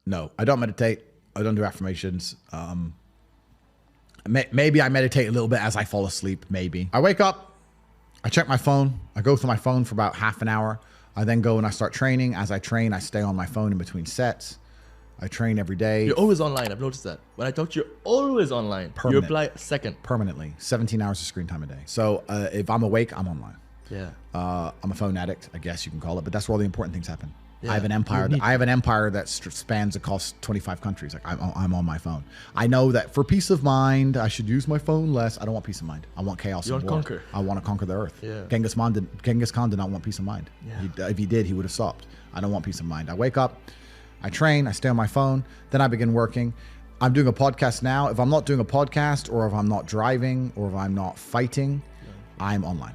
No, I don't meditate. I don't do affirmations. Maybe I meditate a little bit as I fall asleep. Maybe I wake up, I check my phone. I go through my phone for about half an hour. I then go and I start training. As I train, I stay on my phone in between sets. I train every day. You're always online. I've noticed that. When I talk to you, you're always online. You reply second. Permanently. 17 hours of screen time a day. So if I'm awake, I'm online. Yeah. I'm a phone addict, I guess you can call it, but that's where all the important things happen. Yeah. I have an empire. I have an empire that spans across 25 countries. Like I'm on my phone. I know that for peace of mind, I should use my phone less. I don't want peace of mind. I want chaos. You and want war. conquer. I want to conquer the earth. Yeah. Genghis Khan did not want peace of mind. Yeah. If he did, he would have stopped. I don't want peace of mind. I wake up, I train, I stay on my phone, then I begin working. I'm doing a podcast now. If I'm not doing a podcast, or if I'm not driving, or if I'm not fighting, I'm online.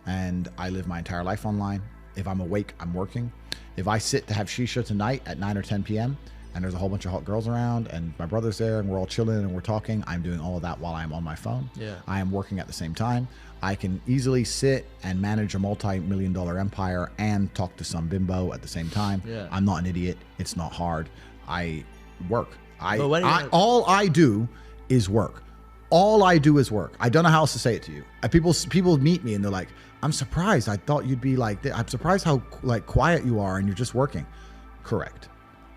And I live my entire life online. If I'm awake, I'm working. If I sit to have shisha tonight at 9 or 10 p.m. and there's a whole bunch of hot girls around and my brother's there and we're all chilling and we're talking, I'm doing all of that while I'm on my phone. Yeah. I am working at the same time. I can easily sit and manage a multi-million-dollar empire and talk to some bimbo at the same time. Yeah. I'm not an idiot. It's not hard. I work. All I do is work. All I do is work. I don't know how else to say it to you. People meet me and they're like, I'm surprised. I thought you'd be like this. I'm surprised how quiet you are and you're just working. Correct.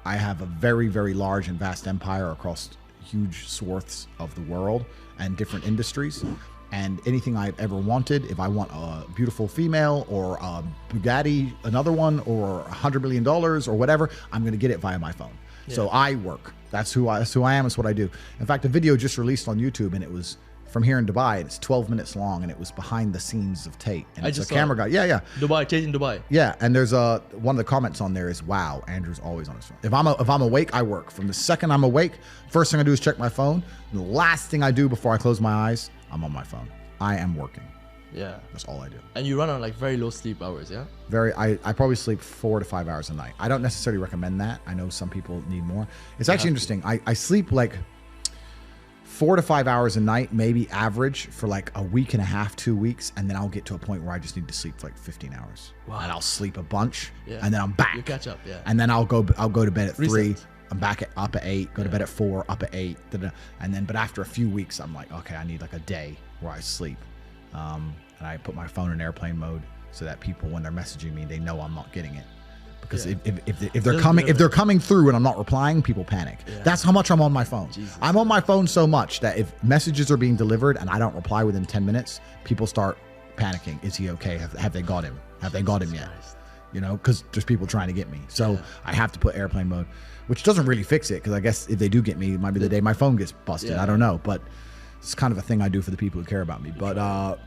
I have a very, very large and vast empire across huge swaths of the world and different industries. And anything I've ever wanted, if I want a beautiful female or a Bugatti, another one, or $100 million or whatever, I'm going to get it via my phone. Yeah. So I work. That's who I am. It's what I do. In fact, a video just released on YouTube, and it was from here in Dubai. And it's 12 minutes long, and it was behind the scenes of Tate. And it's a camera guy. Yeah. Dubai, Tate in Dubai. Yeah, and there's one of the comments on there is, "Wow, Andrew's always on his phone." If I'm awake, I work. From the second I'm awake, first thing I do is check my phone. And the last thing I do before I close my eyes, I'm on my phone. I am working. Yeah. That's all I do. And you run on very low sleep hours, yeah? I probably sleep 4 to 5 hours a night. I don't necessarily recommend that. I know some people need more. It's actually interesting. I sleep 4 to 5 hours a night, maybe average, for a week and a half, 2 weeks, and then I'll get to a point where I just need to sleep for 15 hours. Wow. And I'll sleep a bunch, and then I'm back. You catch up, yeah. And then I'll go to bed at 3. Reset. I'm back up at 8, go to bed at 4, up at 8, and then, but after a few weeks, I'm like, okay, I need a day where I sleep. And I put my phone in airplane mode so that people, when they're messaging me, they know I'm not getting it. Because if they're coming through and I'm not replying, people panic. Yeah. That's how much I'm on my phone. Jesus. I'm on my phone so much that if messages are being delivered and I don't reply within 10 minutes, people start panicking. Is he okay? Have they got him? Have they got him yet? Because there's people trying to get me. So I have to put airplane mode, which doesn't really fix it, because I guess if they do get me, it might be the day my phone gets busted. I don't know, but it's kind of a thing I do for the people who care about me. But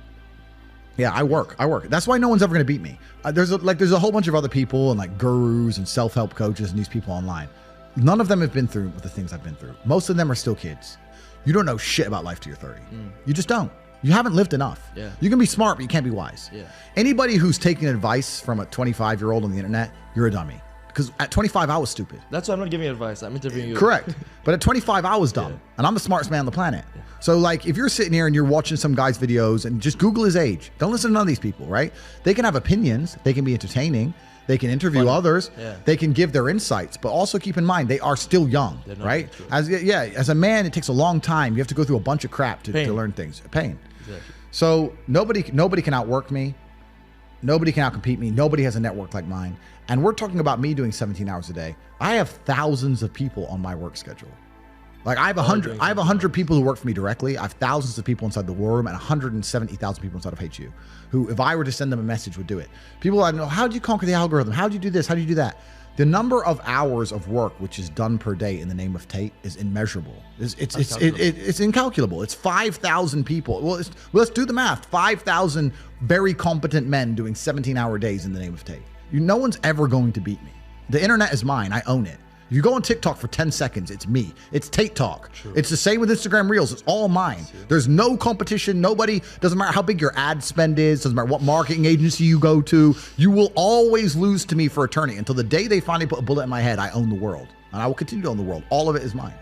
yeah, I work. That's why no one's ever going to beat me. There's a whole bunch of other people and gurus and self-help coaches and these people online. None of them have been through the things I've been through. Most of them are still kids. You don't know shit about life till you're 30. You just don't. You haven't lived enough. Yeah. You can be smart, but you can't be wise. Yeah. Anybody who's taking advice from a 25-year-old on the internet, you're a dummy. Because at 25, I was stupid. That's why I'm not giving you advice. I'm interviewing you. Correct. But at 25, I was dumb. And I'm the smartest man on the planet. Yeah. So if you're sitting here and you're watching some guy's videos and just Google his age, don't listen to none of these people, right? They can have opinions. They can be entertaining. They can interview others. Yeah. They can give their insights. But also keep in mind, they are still young, right? As a man, it takes a long time. You have to go through a bunch of crap to learn things. Pain. Exactly. So nobody can outwork me. Nobody can outcompete me. Nobody has a network like mine. And we're talking about me doing 17 hours a day. I have thousands of people on my work schedule. I have 100 people who work for me directly. I have thousands of people inside the war room and 170,000 people inside of HU who, if I were to send them a message, would do it. People I know, how do you conquer the algorithm? How do you do this? How do you do that? The number of hours of work which is done per day in the name of Tate is immeasurable. It's incalculable. It's 5,000 people. Well, let's do the math. 5,000 very competent men doing 17-hour days in the name of Tate. No one's ever going to beat me. The internet is mine. I own it. If you go on TikTok for 10 seconds, it's me. It's Tate Talk. True. It's the same with Instagram Reels. It's all mine. There's no competition. Nobody, doesn't matter how big your ad spend is, doesn't matter what marketing agency you go to, you will always lose to me for eternity. Until the day they finally put a bullet in my head, I own the world. And I will continue to own the world. All of it is mine.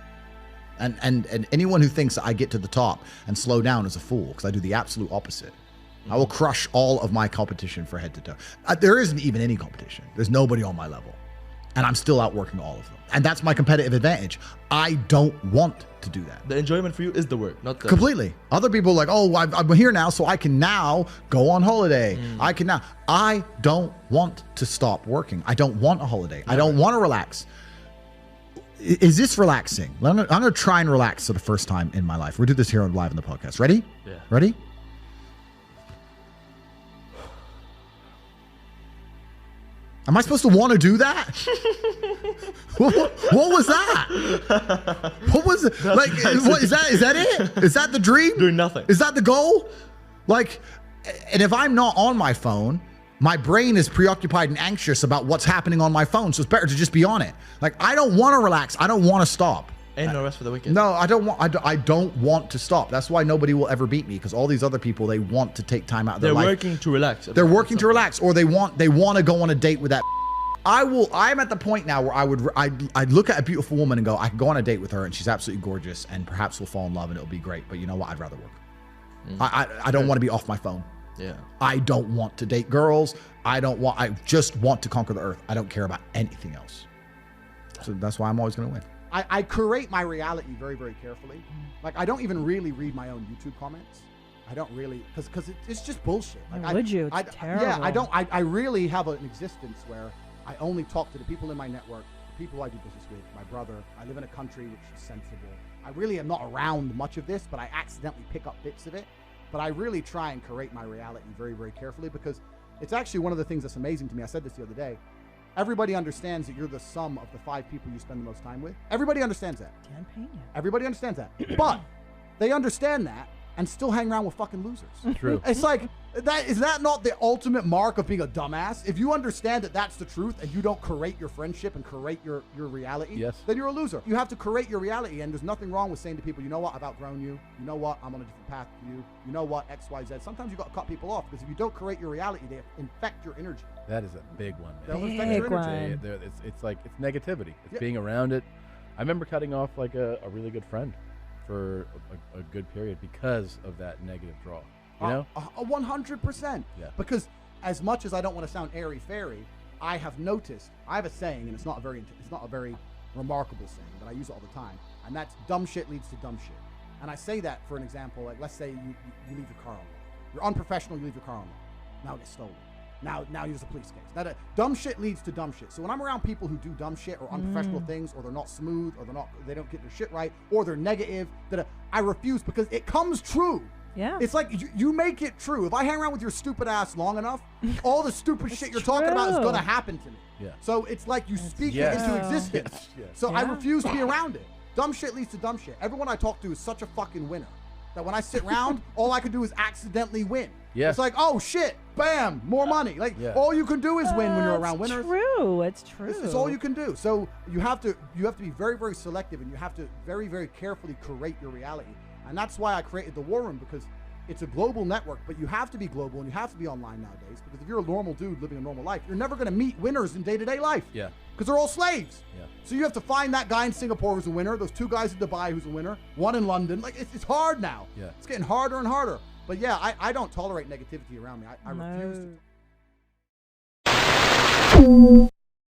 And anyone who thinks that I get to the top and slow down is a fool, because I do the absolute opposite. I will crush all of my competition for head to toe. There isn't even any competition. There's nobody on my level. and I'm still outworking all of them. And that's my competitive advantage. I don't want to do that. The enjoyment for you is the work, not the... Completely. Other people are like, oh, I'm here now, so I can now go on holiday. I don't want to stop working. I don't want a holiday. I don't want to relax. Is this relaxing? I'm going to try and relax for the first time in my life. We'll do this here live in the podcast. Ready? Yeah. Ready? Am I supposed to want to do that? what was that? What was it? Like, what is that? Is that it? Is that the dream? Doing nothing. Is that the goal? Like, and if I'm not on my phone, my brain is preoccupied and anxious about what's happening on my phone. So it's better to just be on it. Like, I don't want to relax. I don't want to stop. Ain't no rest for the wicked. No, I don't want. I don't want to stop. That's why nobody will ever beat me, because all these other people, they want to take time out of their life. They're working to relax. They're working to relax, or they want to go on a date with that. I'm at the point now where I'd look at a beautiful woman and go, I can go on a date with her and she's absolutely gorgeous and perhaps we'll fall in love and it'll be great. But you know what? I'd rather work. I don't want to be off my phone. Yeah. I don't want to date girls. I just want to conquer the earth. I don't care about anything else. So that's why I'm always going to win. I curate my reality very, very carefully. Like, I don't even really read my own YouTube comments. I don't really, because it's just bullshit. Like, would you? It's terrible. Yeah, I really have an existence where I only talk to the people in my network, the people I do business with, my brother. I live in a country which is sensible. I really am not around much of this, but I accidentally pick up bits of it. But I really try and curate my reality very, very carefully, because it's actually one of the things that's amazing to me. I said this the other day. Everybody understands that you're the sum of the 5 people you spend the most time with. Everybody understands that. Everybody understands that. But they understand that and still hang around with fucking losers. True. It's like, is that not the ultimate mark of being a dumbass? If you understand that that's the truth and you don't curate your friendship and curate your reality, yes, then you're a loser. You have to curate your reality, and there's nothing wrong with saying to people, you know what, I've outgrown you. You know what, I'm on a different path to you. You know what, X, Y, Z. Sometimes you got to cut people off, because if you don't curate your reality, they infect your energy. That is a big one, They'll man. infect your energy. It's like, it's negativity. It's being around it. I remember cutting off like a really good friend for a good period because of that negative draw. You know? 100%. Yeah. Because as much as I don't want to sound airy-fairy, I have noticed, I have a saying, and it's not a very remarkable saying, but I use it all the time, and that's dumb shit leads to dumb shit. And I say that for an example, like, let's say you leave your car on. You're unprofessional, you leave your car on. Now it gets stolen. Now there's a police case. Now, dumb shit leads to dumb shit. So when I'm around people who do dumb shit or unprofessional things, or they're not smooth, or they don't get their shit right, or they're negative, I refuse, because it comes true. Yeah. It's like you make it true. If I hang around with your stupid ass long enough, all the stupid shit you're talking about is gonna happen to me. Yeah. So it's like you speak it into existence. Yes. So I refuse to be around it. Dumb shit leads to dumb shit. Everyone I talk to is such a fucking winner that when I sit around, all I can do is accidentally win. Yeah. It's like, oh shit, bam, more money. Like, all you can do is win when you're around winners. It's true. It's all you can do. So you have to be very, very selective, and you have to very, very carefully curate your reality. And that's why I created the War Room, because it's a global network, but you have to be global and you have to be online nowadays, because if you're a normal dude living a normal life, you're never going to meet winners in day-to-day life. Yeah. Because they're all slaves. Yeah. So you have to find that guy in Singapore who's a winner, those 2 guys in Dubai who's a winner, 1 in London. Like, it's hard now. Yeah. It's getting harder and harder. But yeah, I don't tolerate negativity around me. I refuse to.